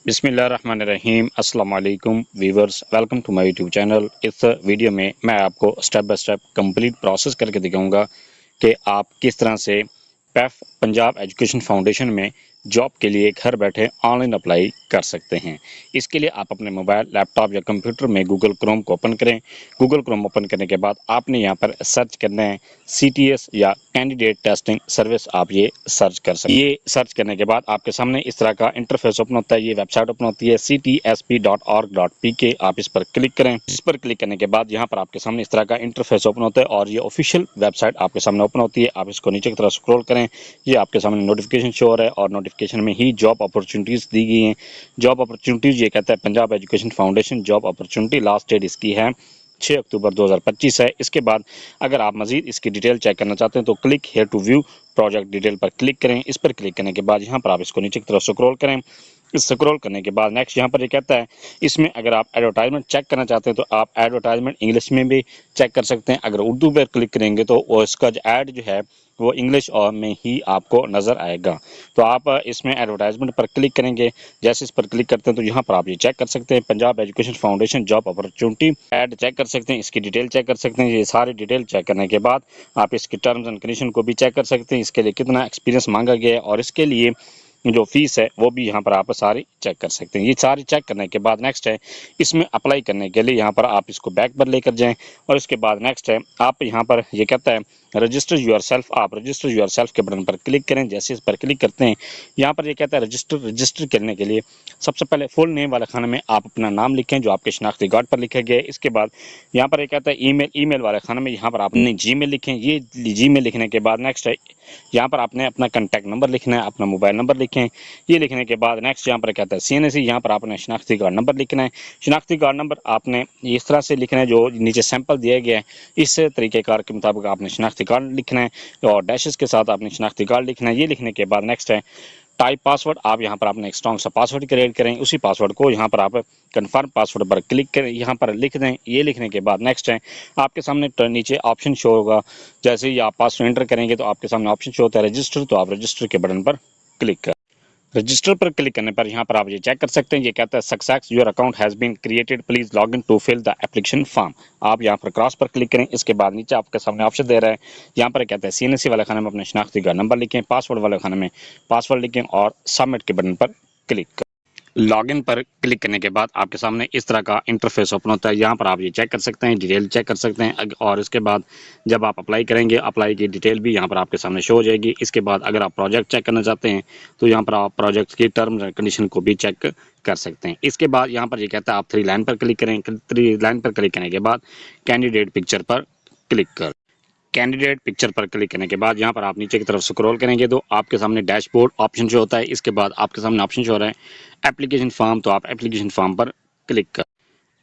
बिस्मिल्लाहिर्रहमानिर्रहीम अस्सलाम वालेकुम viewers, welcome to my YouTube channel. इस वीडियो में मैं आपको step by step complete process करके दिखाऊंगा कि आप किस तरह से पैफ पंजाब एजुकेशन फाउंडेशन में जॉब के लिए घर बैठे ऑनलाइन अप्लाई कर सकते हैं। इसके लिए आप अपने मोबाइल, लैपटॉप या कंप्यूटर में गूगल क्रोम को ओपन करें। गूगल क्रोम ओपन करने के बाद आपने यहाँ पर सर्च करना है CTS या कैंडिडेट टेस्टिंग सर्विस। आप ये सर्च कर सकते हैं। ये सर्च करने के बाद आपके सामने इस तरह का इंटरफेस ओपन होता है। ये वेबसाइट ओपन होती है ctsp.org.pk। आप इस पर क्लिक करें। इस पर क्लिक करने के बाद यहाँ पर आपके सामने इस तरह का इंटरफेस ओपन होता है और ये ऑफिशियल वेबसाइट आपके सामने ओपन होती है। आप इसको नीचे की तरफ स्क्रॉल करें। ये आपके सामने नोटिफिकेशन शो हो रहा है और नोटिफिकेशन में ही जॉब अपॉर्चुनिटीज़ दी गई हैं। जॉब अपॉर्चुनिटीज़ ये कहता है Punjab education foundation job opportunity. Last date इसकी है 6 अक्टूबर 2025 है। इसके बाद अगर आप मजीद इसकी डिटेल चेक करना चाहते हैं तो click here to view project detail पर क्लिक करें। इस पर क्लिक करने के बाद यहाँ पर आप इसको नीचे की तरफ स्क्रॉल करें। इस स्क्रॉल करने के बाद नेक्स्ट यहाँ पर ये कहता है इसमें अगर आप एडवर्टाइजमेंट चेक करना चाहते हैं तो आप एडवर्टाइजमेंट इंग्लिश में भी चेक कर सकते हैं। अगर उर्दू पर क्लिक करेंगे तो उसका जो ऐड जो है वो इंग्लिश और में ही आपको नज़र आएगा। तो आप इसमें एडवर्टाइजमेंट पर क्लिक करेंगे। जैसे इस पर क्लिक करते हैं तो यहाँ पर आप ये चेक कर सकते हैं Punjab education foundation job opportunity ad check कर सकते हैं। इसकी डिटेल चेक कर सकते हैं। ये सारी डिटेल चेक करने के बाद आप इसकी टर्म्स एंड कंडीशन को भी चेक कर सकते हैं। इसके लिए कितना एक्सपीरियंस मांगा गया है और इसके लिए जो फीस है वो भी यहाँ पर आप सारी चेक कर सकते हैं। ये सारी चेक करने के बाद नेक्स्ट है इसमें अप्लाई करने के लिए यहाँ पर आप इसको बैक पर लेकर जाएं और इसके बाद नेक्स्ट है आप यहाँ पर ये कहता है रजिस्टर यूर सेल्फ। आप रजिस्टर यूर सेल्फ के बटन पर क्लिक करें। जैसे इस पर क्लिक करते हैं यहाँ पर ये कहता है रजिस्टर करने के लिए सबसे पहले फुल नेम वाले खाने में आप अपना नाम लिखें जो आपके शनाख्ती कार्ड पर लिखा गया है। इसके बाद यहाँ पर ये कहता है ईमेल वाले खाने में यहाँ पर आपने जीमेल लिखें। ये जीमेल लिखने के बाद नेक्स्ट है यहाँ पर आपने अपना कॉन्टैक्ट नंबर लिखना है, अपना मोबाइल नंबर लिखें। ये लिखने के बाद नेक्स्ट यहाँ पर कहता है CNSE। यहाँ पर आपने शनाख्ती कार्ड नंबर लिखना है। शनाख्ती कार्ड नंबर आपने इस तरह से लिखना है जो नीचे सैंपल दिया गया है इस तरीक़ेकार के मुताबिक आपने शनाख्ती कार्ड लिखना है और डैशेस के साथ आपने शनाख्ती कार्ड लिखना है। ये लिखने के बाद नेक्स्ट है टाइप पासवर्ड। आप यहाँ पर आपने एक स्ट्रॉन्ग सा पासवर्ड क्रिएट करें। उसी पासवर्ड को यहाँ पर आप कन्फर्म पासवर्ड पर क्लिक करें, यहाँ पर लिख दें। ये लिखने के बाद नेक्स्ट है आपके सामने नीचे ऑप्शन शो होगा। जैसे ही आप पासवर्ड एंटर करेंगे तो आपके सामने ऑप्शन शो होता है रजिस्टर। तो आप रजिस्टर के बटन पर क्लिक करें। रजिस्टर पर क्लिक करने पर यहाँ पर आप ये चेक कर सकते हैं। ये कहता है success your account has been created, please log in to fill the application form. आप यहाँ पर क्रॉस पर क्लिक करें। इसके बाद नीचे आपके सामने ऑप्शन दे रहा है। यहाँ पर कहता है CNSE वाले खाने में अपने शनाख्ती कार्ड नंबर लिखें, पासवर्ड वाले खाने में पासवर्ड लिखें और सबमिट के बटन पर क्लिक करें। लॉगिन पर क्लिक करने के बाद आपके सामने इस तरह का इंटरफेस ओपन होता है। यहाँ पर आप ये चेक कर सकते हैं, डिटेल चेक कर सकते हैं और इसके बाद जब आप अप्लाई करेंगे अप्लाई की डिटेल भी यहाँ पर आपके सामने शो हो जाएगी। इसके बाद अगर आप प्रोजेक्ट चेक करना चाहते हैं तो यहाँ पर आप प्रोजेक्ट की टर्म्स एंड कंडीशन को भी चेक कर सकते हैं। इसके बाद यहाँ पर ये कहता है आप 3 लाइन पर क्लिक करें। 3 लाइन पर क्लिक करने के बाद कैंडिडेट पिक्चर पर क्लिक कर कैंडिडेट पिक्चर पर क्लिक करने के बाद यहाँ पर आप नीचे की तरफ स्क्रॉल करेंगे तो आपके सामने डैशबोर्ड ऑप्शन जो होता है। इसके बाद आपके सामने ऑप्शन जो हो रहा है एप्लीकेशन फॉर्म। तो आप एप्लीकेशन फॉर्म पर क्लिक कर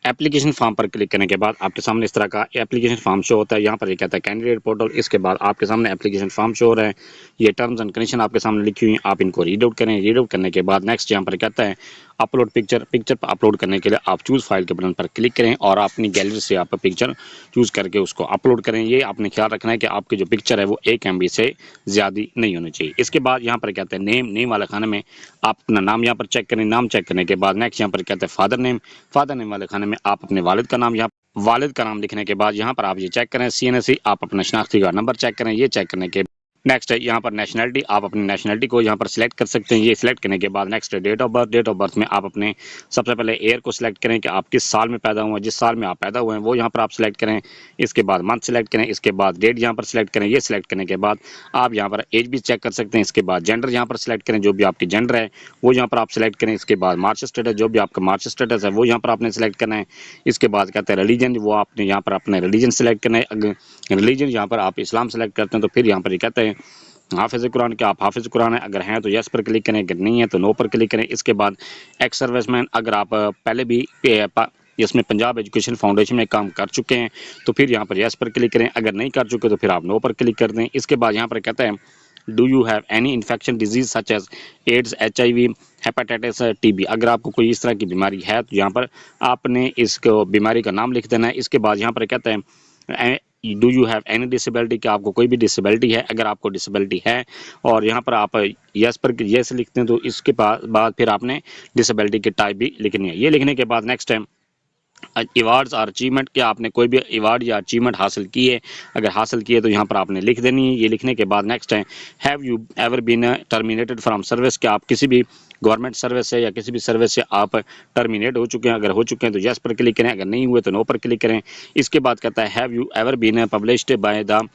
एप्लीकेशन फॉर्म पर क्लिक करने के बाद आपके सामने इस तरह का एप्लीकेशन फॉर्म शो होता है। यहाँ पर ये कहता है कैंडिडेट पोर्टल। इसके बाद आपके सामने एप्लीकेशन फॉर्म शो हो रहा है। ये टर्म्स एंड कंडीशन आपके सामने लिखी हुई है, आप इनको रीड आउट करें। रीड आउट करने के बाद नेक्स्ट यहाँ पर कहता है अपलोड पिक्चर। पिक्चर पर अपलोड करने के लिए आप चूज़ फाइल के बटन पर क्लिक करें और अपनी गैलरी से आप पिक्चर चूज़ करके उसको अपलोड करें। ये आपने ख्याल रखना है कि आपकी जो पिक्चर है वो 1 MB से ज़्यादा नहीं होनी चाहिए। इसके बाद यहाँ पर कहते हैं नेम वाले खाने में आप अपना नाम यहाँ पर चेक करें। नाम चेक करने के बाद नेक्स्ट यहाँ पर कहते हैं फादर नेम वाले खाने में आप अपने वालिद का नाम लिखने के बाद यहाँ पर आप ये चेक करें CNSE। आप अपना शनाख्ती कार्ड नंबर चेक करें। ये चेक करने के नेक्स्ट है यहाँ पर नेशनलिटी। आप अपनी नेशनलिटी को यहाँ पर सिलेक्ट कर सकते हैं। ये सिलेक्ट करने के बाद नेक्स्ट है date of birth. Date of birth में आप अपने सबसे पहले ईयर को सिलेक्ट करें कि आप किस साल में पैदा हुए हैं। जिस साल में आप पैदा हुए हैं वो यहाँ पर आप सिलेक्ट करें। इसके बाद मंथ सिलेक्ट करें। इसके बाद डेट यहाँ पर सिलेक्ट करें। ये सिलेक्ट करने के बाद आप यहाँ पर एज भी चेक कर सकते हैं। इसके बाद जेंडर यहाँ पर सिलेक्ट करें, जो भी आपकी जेंडर है वो यहाँ पर आप सिलेक्ट करें। इसके बाद मार्च स्टेटस, जो भी आपका मार्च स्टेटस है वो यहाँ पर आपने सिलेक्ट करना है। इसके बाद कहते हैं रिलीजन, वो आपने यहाँ पर अपने रिलीजन सिलेक्ट करना है। अगर रिलीजन यहाँ पर आप इस्लाम सेलेक्ट करते हैं तो फिर यहाँ पर ये कहते हैं हाफिज़ कुरान के आप हाफिज़ कुरान है, अगर हैं तो यस पर क्लिक करें, अगर नहीं है तो नो पर क्लिक करें। इसके बाद एक्स सर्विसमैन, अगर आप पहले भी इसमें पंजाब एजुकेशन फाउंडेशन में काम कर चुके हैं तो फिर यहाँ पर यस पर क्लिक करें, अगर नहीं कर चुके तो फिर आप नो पर क्लिक कर दें। इसके बाद यहाँ पर कहता है do you have any infection disease such as AIDS, HIV, hepatitis, TB। अगर आपको कोई इस तरह की बीमारी है तो यहाँ पर आपने इस बीमारी का नाम लिख देना है। इसके बाद यहाँ पर कहता है do you have any disability, कि आपको कोई भी डिसेबिलिटी है। अगर आपको डिसेबिलिटी है और यहाँ पर आप यस पर यस लिखते हैं तो इसके बाद फिर आपने डिसेबिलिटी की टाइप भी लिखनी है। ये लिखने के बाद नेक्स्ट टाइम अवार्ड्स और अचीवमेंट, कि आपने कोई भी अवार्ड या अचीवमेंट हासिल की है, अगर हासिल की है तो यहाँ पर आपने लिख देनी है। ये लिखने के बाद नेक्स्ट है have you ever been terminated from service, कि आप किसी भी गवर्नमेंट सर्विस से या किसी भी सर्विस से आप टर्मिनेट हो चुके हैं। अगर हो चुके हैं तो यस पर क्लिक करें, अगर नहीं हुए तो नो पर क्लिक करें। इसके बाद कहता है have you ever been published by the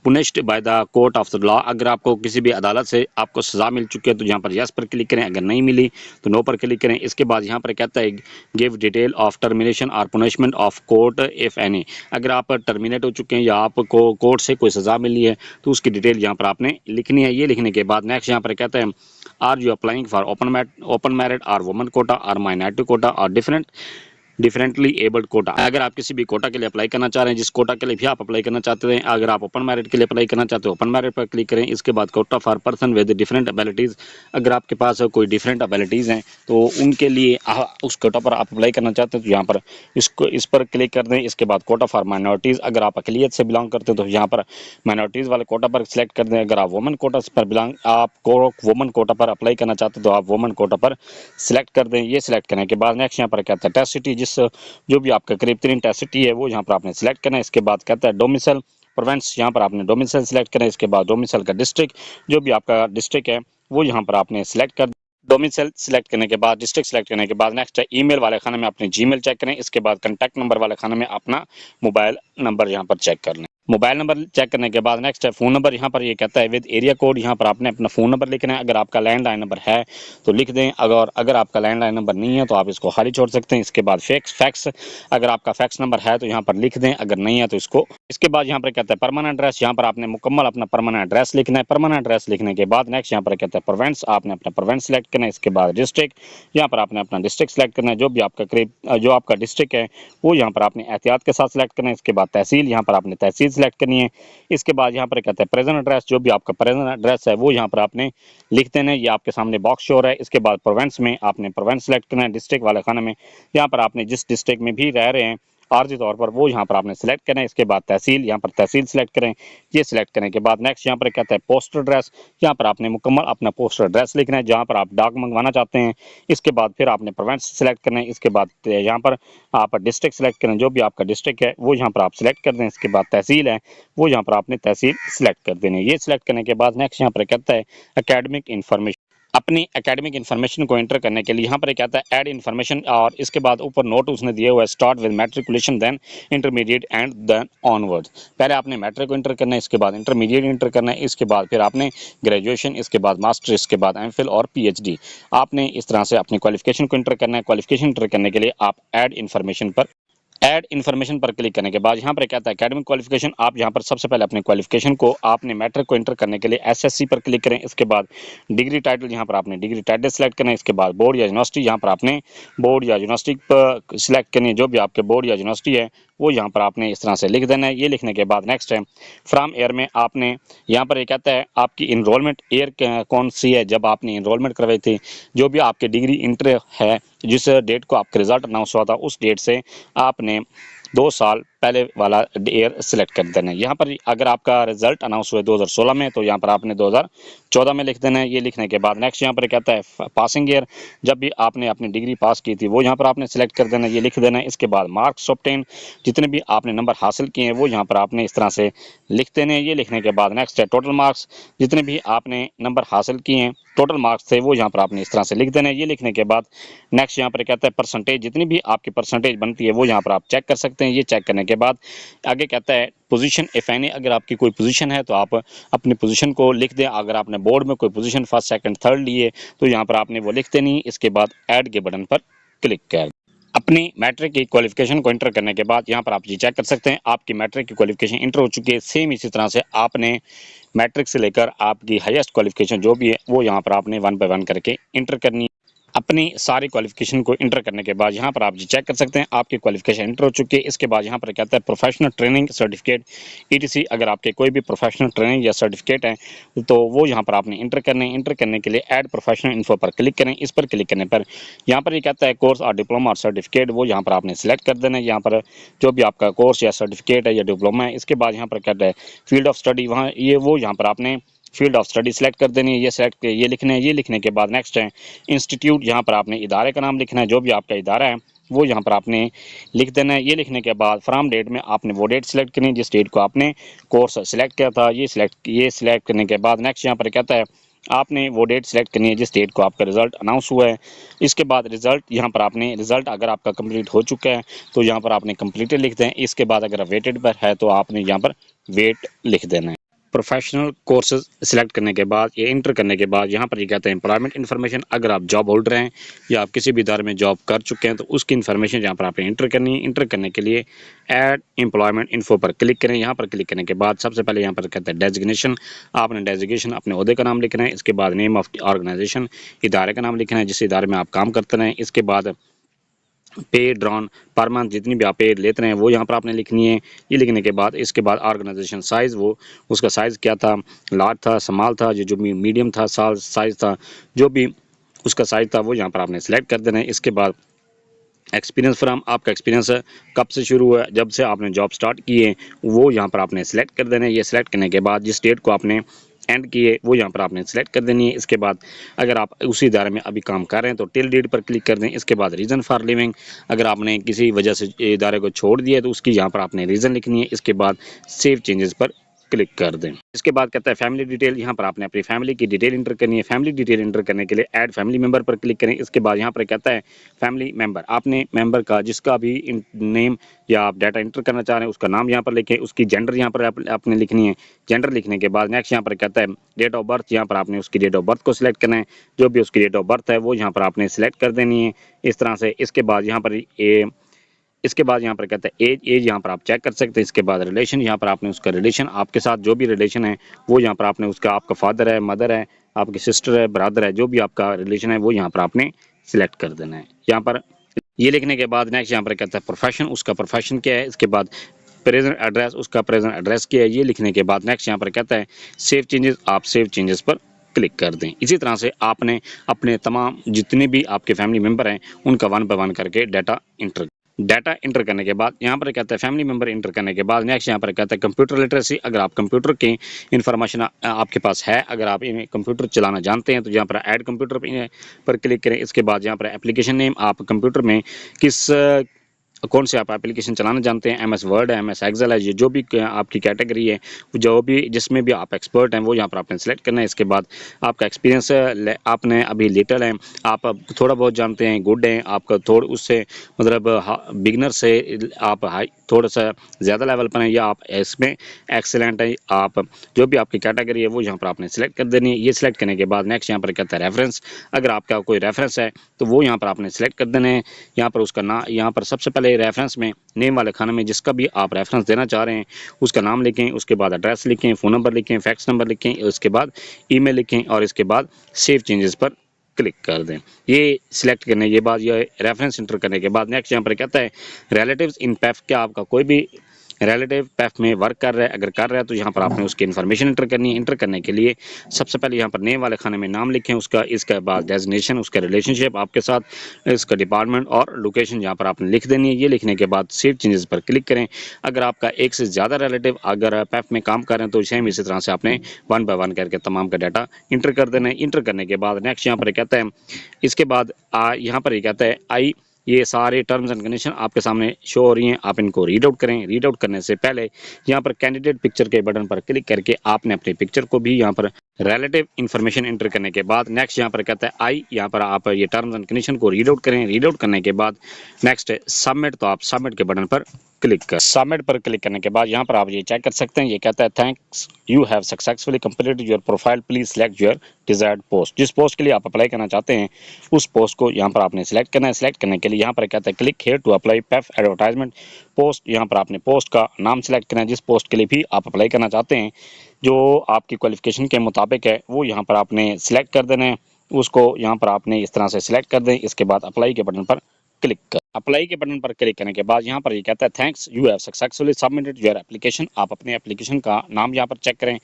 punished by the court of the law, अगर आपको किसी भी अदालत से आपको सज़ा मिल चुकी है तो यहाँ पर यस पर क्लिक करें, अगर नहीं मिली तो नो पर क्लिक करें। इसके बाद यहाँ पर कहता है गिव डिटेल ऑफ टर्मिनेशन और punishment of court if any, अगर आप टर्मिनेट हो चुके हैं या आपको कोर्ट से कोई सज़ा मिली है तो उसकी डिटेल यहाँ पर आपने लिखनी है। ये लिखने के बाद नेक्स्ट यहाँ पर कहता है are you applying for open merit और वुमन कोटा और माइनॉरिटी कोटा और डिफरेंटली एबल्ड कोटा, अगर आप किसी भी कोटा के लिए अप्लाई करना चाह रहे हैं, जिस कोटा के लिए भी आप अप्लाई करना चाहते हैं, अगर आप ओपन मैरिट के लिए अप्लाई करना चाहते हो ओपन मैरिट पर क्लिक करें। इसके बाद Kota for person with different abilities, अगर आपके पास कोई डिफरेंट एबिलिटीज़ हैं तो उनके लिए उस कोटा पर आप अप्लाई करना चाहते हैं तो यहाँ पर इस पर क्लिक कर दें। इसके बाद कोटा फॉर माइनॉरिटीज़, अगर आप अकलियत से बिलोंग करते हैं तो यहाँ पर माइनॉरिटीज़ वाले कोटा पर सिलेक्ट कर दें। अगर आप वुमन कोटा पर वुमन कोटा पर अप्लाई करना चाहते हैं तो आप वुमन कोटा पर सिलेक्ट कर दें। ये सिलेक्ट करने के बाद नेक्स्ट यहाँ पर कहता है टेस्ट सिटी, जो भी आपका करीब तरीन टेस्ट सिटी है वो यहाँ पर आपने सिलेक्ट करना है। इसके बाद कहता है डोमिसाइल प्रोविंस, यहाँ पर आपने डोमिसाइल सिलेक्ट करना है। इसके बाद डोमिसाइल का डिस्ट्रिक्ट, जो भी आपका डिस्ट्रिक्ट है वो यहाँ पर आपने सिलेक्ट कर डोमिसाइल सिलेक्ट करने के बाद डिस्ट्रिक्ट सिलेक्ट करने के बाद नेक्स्ट है ईमेल वाले खाने में अपने जीमेल चेक करें। इसके बाद कॉन्टैक्ट नंबर वाले खाने में अपना मोबाइल नंबर यहाँ पर चेक कर लें। मोबाइल नंबर चेक करने के बाद नेक्स्ट है फ़ोन नंबर, यहाँ पर ये कहता है विद एरिया कोड, यहाँ पर आपने अपना फ़ोन नंबर लिखना है। अगर आपका लैंडलाइन नंबर है तो लिख दें, अगर आपका लैंडलाइन नंबर नहीं है तो आप इसको खाली छोड़ सकते हैं। इसके बाद फैक्स, अगर आपका फैक्स नंबर है तो यहाँ पर लिख दें, अगर नहीं है तो इसके बाद यहाँ पर कहता है परमानेंट एड्रेस, यहाँ पर आपने मुकम्मल अपना परमानेंट एड्रेस लिखना है। परमानेंट एड्रेस लिखने के बाद नेक्स्ट यहाँ पर कहता है प्रोविंस, आपने अपना प्रोविंस सेलेक्ट करना है। इसके बाद डिस्ट्रिक्ट, यहाँ पर आपने अपना डिस्ट्रिक्ट सेलेक्ट करना है। जो आपका डिस्ट्रिक्ट है वो यहाँ पर आपने एहतियात के साथ सेलेक्ट करना है। इसके बाद तहसील, यहाँ पर आपने तहसील सेलेक्ट करनी है। इसके बाद यहाँ पर कहता है प्रेजेंट एड्रेस, जो भी आपका प्रेजेंट एड्रेस है वो यहाँ पर आपने लिख देना है। ये आपके सामने बॉक्स शो है। इसके बाद प्रोविंस में आपने प्रोविंस सेलेक्ट करना है। डिस्ट्रिक्ट वाले खाने में यहाँ पर आपने जिस डिस्ट्रिक्ट में भी रह रहे हैं आर्जी तौर पर वो यहाँ पर आपने सेलेक्ट करें। इसके बाद तहसील, यहाँ पर तहसील सेलेक्ट करें। ये सिलेक्ट करने के बाद नेक्स्ट यहाँ पर कहता है पोस्टल एड्रेस, यहाँ पर आपने मुकम्मल अपना पोस्टल एड्रेस लिखना है जहाँ पर आप डाक मंगवाना चाहते हैं। इसके बाद फिर आपने प्रोविंस सेलेक्ट करना है। इसके बाद यहाँ पर आप डिस्ट्रिक्ट सेलेक्ट करें, जो भी आपका डिस्ट्रिक्ट है वो यहाँ पर आप सेलेक्ट कर दें। इसके बाद तहसील है वो यहाँ पर आपने तहसील सेलेक्ट कर देनी है। ये सिलेक्ट करने के बाद नेक्स्ट यहाँ पर कहता है एकेडमिक इन्फॉर्मेशन, अपनी एकेडमिक इन्फॉर्मेशन को एंटर करने के लिए यहाँ पर कहता है ऐड इन्फॉर्मेशन, और इसके बाद ऊपर नोट उसने दिया हुआ है start with matriculation then intermediate and then onwards. पहले आपने मैट्रिक को एंटर करना है, इसके बाद इंटरमीडिएट एंटर करना है, इसके बाद फिर आपने ग्रेजुएशन, इसके बाद मास्टर, इसके बाद एमफिल और पीएचडी। आपने इस तरह से अपनी क्वालिफिकेशन को एंटर करना है। क्वालिफिकेशन एंटर करने के लिए आप ऐड इन्फॉर्मेशन पर क्लिक करने के बाद यहाँ पर कहता है एकेडमिक क्वालिफिकेशन, आप यहाँ पर सबसे पहले अपनी क्वालिफिकेशन को आपने मैट्रिक को एंटर करने के लिए एसएससी पर क्लिक करें। इसके बाद डिग्री टाइटल, यहाँ पर आपने डिग्री टाइटल सेलेक्ट करना है। इसके बाद बोर्ड या यूनिवर्सिटी, यहाँ पर आपने बोर्ड या यूनिवर्सिटी पर सिलेक्ट करनी है। जो भी आपके बोर्ड या यूनिवर्सिटी है वो यहाँ पर आपने इस तरह से लिख देना है। ये लिखने के बाद नेक्स्ट है फ्रॉम ईयर में आपने यहाँ पर ये कहता है आपकी इनरोलमेंट ईयर कौन सी है जब आपने इनरोलमेंट करवाई थी। जो भी आपके डिग्री इंटर है, जिस डेट को आपका रिजल्ट अनाउंस हुआ था उस डेट से आपने 2 साल पहले वाला ईयर सिलेक्ट कर देना है। यहाँ पर अगर आपका रिजल्ट अनाउंस हुआ 2016 में तो यहाँ पर आपने 2014 में लिख देना है। ये लिखने के बाद नेक्स्ट यहाँ पर कहता है पासिंग ईयर, जब भी आपने अपनी डिग्री पास की थी वो यहाँ पर आपने सिलेक्ट कर देना है, ये लिख देना है। इसके बाद मार्क्स ऑब्टेन, जितने भी आपने नंबर हासिल किए हैं वो यहाँ पर आपने इस तरह से लिख देने हैं। ये लिखने के बाद नेक्स्ट है टोटल मार्क्स, जितने भी आपने नंबर हासिल किए हैं टोटल मार्क्स थे वो यहाँ पर आपने इस तरह से लिख देना है। ये लिखने के बाद नेक्स्ट यहाँ पर कहता है परसेंटेज, जितनी भी आपकी परसेंटेज बनती है वो यहाँ पर आप चेक कर सकते हैं। ये चेक करने के बाद आगे कहता है पोजीशन इफ एनी, अगर आपकी कोई पोजीशन है तो आप अपनी पोजीशन को लिख दें। अगर आपने बोर्ड में कोई पोजीशन फर्स्ट सेकंड थर्ड लिए तो यहाँ पर आपने वो लिख देनी। इसके बाद ऐड के बटन पर क्लिक कर अपनी मैट्रिक की क्वालिफिकेशन को इंटर करने के बाद यहाँ पर आप ये चेक कर सकते हैं आपकी मैट्रिक की क्वालिफिकेशन इंटर हो चुकी है। सेम इसी तरह से आपने मैट्रिक से लेकर आपकी हाईएस्ट क्वालिफिकेशन जो भी है वो यहाँ पर आपने 1 बाय 1 करके इंटर करनी है। अपनी सारी क्वालिफिकेशन को इंटर करने के बाद यहाँ पर आप चेक कर सकते हैं आपकी क्वालिफिकेशन इंटर हो चुकी है। इसके बाद यहाँ पर कहता है प्रोफेशनल ट्रेनिंग सर्टिफिकेट ईटीसी, अगर आपके कोई भी प्रोफेशनल ट्रेनिंग या सर्टिफिकेट है तो वो यहाँ पर आपने इंटर करने हैं। इंटर करने के लिए ऐड प्रोफेशनल इन्फो पर क्लिक करें। इस पर क्लिक करने पर यहाँ पर ये कहता है कोर्स और डिप्लोमा और सर्टिफिकेट, वो यहाँ पर आपने सिलेक्ट कर देना है। यहाँ पर जो भी आपका कोर्स या सर्टिफिकेट है या डिप्लोमा है, इसके बाद यहाँ पर कहता है फील्ड ऑफ स्टडी, वहाँ ये वो यहाँ पर आपने फील्ड ऑफ स्टडी सेलेक्ट कर देनी है। ये सेलेक्ट ये लिखना है। ये लिखने के बाद नेक्स्ट है इंस्टीट्यूट, यहाँ पर आपने इदारे का नाम लिखना है। जो भी आपका इदारा है वो यहाँ पर आपने लिख देना है। ये लिखने के बाद फ्रॉम डेट में आपने वो डेट सेलेक्ट करनी है जिस डेट को आपने कोर्स सेलेक्ट किया था। ये सिलेक्ट करने के बाद नेक्स्ट यहाँ पर कहता है आपने वो डेट सेलेक्ट करनी है जिस डेट को आपका रिजल्ट अनाउंस हुआ है। इसके बाद रिजल्ट यहाँ पर आपने रिजल्ट अगर आपका कंप्लीट हो चुका है तो यहाँ पर आपने कंप्लीटेड लिख दें। इसके बाद अगर वेटेड पर है तो आपने यहाँ पर वेट लिख देना है। प्रोफेशनल कोर्सेज सिलेक्ट करने के बाद ये इंटर करने के बाद यहाँ पर ये कहते हैं एम्प्लॉयमेंट इन्फॉर्मेशन, अगर आप जॉब होल्डर हैं या आप किसी भी इदारे में जॉब कर चुके हैं तो उसकी इन्फॉर्मेशन यहाँ पर आपने इंटर करनी है। इंटर करने के लिए ऐड एम्प्लॉयमेंट इन्फो पर क्लिक करें। यहाँ पर क्लिक करने के बाद सबसे पहले यहाँ पर कहते हैं डेजिग्नेशन, आपने डेजिग्नेशन अपने ओहदे का नाम लिखना है। इसके बाद नेम ऑफ ऑर्गेनाइजेशन, इदारे का नाम लिखना है जिस इदारे में आप काम करते रहें। इसके बाद पे ड्रॉन पर मंथ जितनी भी आप पे लेते हैं वो यहाँ पर आपने लिखनी है। ये लिखने के बाद इसके बाद ऑर्गेनाइजेशन साइज़, वो उसका साइज़ क्या था, लार्ज था, स्मॉल था, जो मीडियम था, साइज़ था, जो भी उसका साइज़ था वो यहाँ पर आपने सेलेक्ट कर देना है। इसके बाद एक्सपीरियंस फ्रॉम, आपका एक्सपीरियंस कब से शुरू हुआ है, जब से आपने जॉब स्टार्ट की है वो यहाँ पर आपने सेलेक्ट कर देना है। ये सेलेक्ट करने के बाद जिस डेट को आपने एंड किए वो यहाँ पर आपने सेलेक्ट कर देनी है। इसके बाद अगर आप उसी इदारे में अभी काम कर रहे हैं तो टिल डेट पर क्लिक कर दें। इसके बाद रीज़न फॉर लिविंग, अगर आपने किसी वजह से इदारे को छोड़ दिया तो उसकी यहाँ पर आपने रीज़न लिखनी है। इसके बाद सेव चेंजेस पर क्लिक कर दें। इसके बाद कहता है फैमिली डिटेल, यहाँ पर आपने अपनी फैमिली की डिटेल इंटर करनी है। फैमिली डिटेल इंटर करने के लिए ऐड फैमिली मेंबर पर क्लिक करें। इसके बाद यहाँ पर कहता है फैमिली मेंबर, आपने मेंबर का जिसका भी नेम या आप डाटा इंटर करना चाह रहे हैं उसका नाम यहाँ पर लिखें। उसकी जेंडर यहाँ पर आपने लिखनी है। जेंडर लिखने के बाद नेक्स्ट यहाँ पर कहता है डेट ऑफ बर्थ, यहाँ पर आपने उसकी डेट ऑफ बर्थ को सिलेक्ट करना है। जो भी उसकी डेट ऑफ बर्थ है वो यहाँ पर आपने सिलेक्ट कर देनी है इस तरह से। इसके बाद यहाँ पर यहाँ पर कहता है एज यहाँ पर आप चेक कर सकते हैं। इसके बाद रिलेशन, यहाँ पर आपने उसका रिलेशन, आपके साथ जो भी रिलेशन है वो यहाँ पर आपने उसका, आपका फादर है, मदर है, आपकी सिस्टर है, ब्रदर है, जो भी आपका रिलेशन है वो यहाँ पर आपने सिलेक्ट कर देना है। यहाँ पर ये लिखने के बाद नेक्स्ट यहाँ पर कहता है प्रोफेशन, उसका प्रोफेशन क्या है। इसके बाद प्रेजेंट एड्रेस, उसका प्रेजेंट एड्रेस क्या है। ये लिखने के बाद नेक्स्ट यहाँ पर कहता है सेव चेंजेस, आप सेव चेंजेस पर क्लिक कर दें। इसी तरह से आपने अपने तमाम जितने भी आपके फैमिली मेम्बर हैं उनका 1 बाय 1 करके डाटा इंटर करने के बाद यहाँ पर कहता है फैमिली मेंबर इंटर करने के बाद नेक्स्ट यहाँ पर कहता है कंप्यूटर लिटरेसी, अगर आप कंप्यूटर की इन्फॉर्मेशन आपके पास है, अगर आप इन्हें कंप्यूटर चलाना जानते हैं तो यहाँ पर ऐड कंप्यूटर पर क्लिक करें। इसके बाद यहाँ पर एप्लीकेशन नेम, आप कंप्यूटर में कौन से आप एप्लीकेशन चलाना जानते हैं, एमएस वर्ड है, एमएस एक्सेल है, ये जो भी आपकी कैटेगरी है, जो भी जिसमें भी आप एक्सपर्ट हैं वो यहाँ पर आपने सेलेक्ट करना है। इसके बाद आपका एक्सपीरियंस आपने अभी लिटल है, आप थोड़ा बहुत जानते हैं, गुड हैं, आपका थोड़ा उससे मतलब बिगनर से आप हाई थोड़ा सा ज़्यादा लेवल पर हैं, या आप इसमें एक्सेलेंट है, आप जो भी आपकी कैटेगरी है वो यहाँ पर आपने सेलेक्ट कर देनी है। ये सिलेक्ट करने के बाद नेक्स्ट यहाँ पर कहता है रेफरेंस, अगर आपका कोई रेफरेंस है तो वो यहाँ पर आपने सेलेक्ट कर देना है। यहाँ पर उसका नाम, यहाँ पर सबसे पहले रेफरेंस में नेम वाले खाने में जिसका भी आप रेफरेंस देना चाह रहे हैं उसका नाम लिखें। उसके बाद एड्रेस लिखें, फ़ोन नंबर लिखें, फैक्स नंबर लिखें, उसके बाद ईमेल लिखें और इसके बाद सेव चेंजेस पर क्लिक कर दें। ये सिलेक्ट करने के बाद, ये रेफरेंस इंटर करने के बाद नेक्स्ट यहाँ पर कहता है रिलेटिव्स इन पैफ, क्या आपका कोई भी रिलेटिव पैफ में वर्क कर रहा है, अगर कर रहा है तो यहाँ पर आपने उसकी इन्फॉर्मेशन इंटर करनी है। इंटर करने के लिए सबसे पहले यहाँ पर नेम वाले खाने में नाम लिखें उसका, इसके बाद डेजिग्नेशन, उसका रिलेशनशिप आपके साथ, इसका डिपार्टमेंट और लोकेशन यहाँ पर आपने लिख देनी है। ये लिखने के बाद सेव चेंजेस पर क्लिक करें। अगर आपका एक से ज़्यादा रिलेटिव अगर पैफ में काम कर रहे हैं तो सेम इसी तरह से आपने 1 बाय 1 करके तमाम का डाटा इंटर कर देना है। इंटर करने के बाद नेक्स्ट यहाँ पर कहता है, इसके बाद यहाँ पर ये कहता है ये सारे टर्म्स एंड कंडीशन आपके सामने शो हो रही हैं, आप इनको रीड आउट करें। रीड आउट करने से पहले यहाँ पर कैंडिडेट पिक्चर के बटन पर क्लिक करके आपने अपनी पिक्चर को भी यहाँ पर रिलेटिव इन्फॉर्मेशन एंटर करने के बाद नेक्स्ट यहाँ पर कहता है यहाँ पर आप ये टर्म्स एंड कंडीशन को रीड आउट करें। रीड आउट करने के बाद नेक्स्ट सबमिट, तो आप सबमिट के बटन पर क्लिक कर, सबमिट पर क्लिक करने के बाद यहाँ पर आप ये चेक कर सकते हैं। ये कहता है thanks you have successfully completed your profile, please select your desired post. जिस पोस्ट के लिए आप अप्लाई करना चाहते हैं उस पोस्ट को यहाँ पर आपने सेलेक्ट करना है। सेलेक्ट करने के लिए यहाँ पर कहता है क्लिक हेयर टू अप्लाई पैफ एडवर्टाइजमेंट पोस्ट, यहाँ पर आपने पोस्ट का नाम सेलेक्ट करना है जिस पोस्ट के लिए भी आप अप्लाई करना चाहते हैं, जो आपकी क्वालिफिकेशन के मुताबिक है वो यहाँ पर आपने सेलेक्ट कर देना है। उसको यहाँ पर आपने इस तरह से सिलेक्ट कर दें। इसके बाद अप्लाई के बटन पर क्लिक कर अप्लाई के बटन पर क्लिक करने के बाद यहाँ पर ये कहता है thanks you have successfully submitted your application. आप अपने एप्लीकेशन का नाम यहाँ पर चेक करें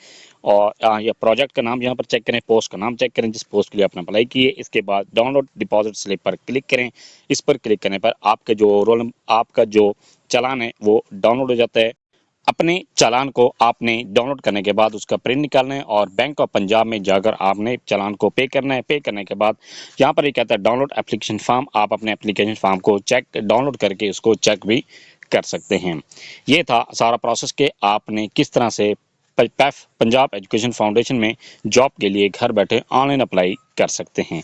और या प्रोजेक्ट का नाम यहाँ पर चेक करें, पोस्ट का नाम चेक करें जिस पोस्ट के लिए आपने अप्लाई की है। इसके बाद डाउनलोड डिपॉजिट स्लिप पर क्लिक करें। इस पर क्लिक करने पर आपका जो चालान है वो डाउनलोड हो जाता है। अपने चालान को आपने डाउनलोड करने के बाद उसका प्रिंट निकालना है और बैंक ऑफ पंजाब में जाकर आपने चालान को पे करना है। पे करने के बाद यहाँ पर ये कहता है डाउनलोड एप्लीकेशन फॉर्म। आप अपने एप्लीकेशन फॉर्म को डाउनलोड करके उसको चेक भी कर सकते हैं। ये था सारा प्रोसेस कि आपने किस तरह से पैफ पंजाब एजुकेशन फाउंडेशन में जॉब के लिए घर बैठे ऑनलाइन अप्लाई कर सकते हैं।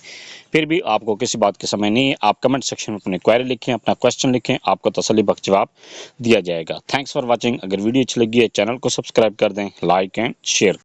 फिर भी आपको किसी बात के समय नहीं है, आप कमेंट सेक्शन में अपने क्वेरी लिखें, अपना क्वेश्चन लिखें, आपको तसल्ली बख्श जवाब दिया जाएगा। Thanks for watching. अगर वीडियो अच्छी लगी है चैनल को सब्सक्राइब कर दें, लाइक एंड शेयर।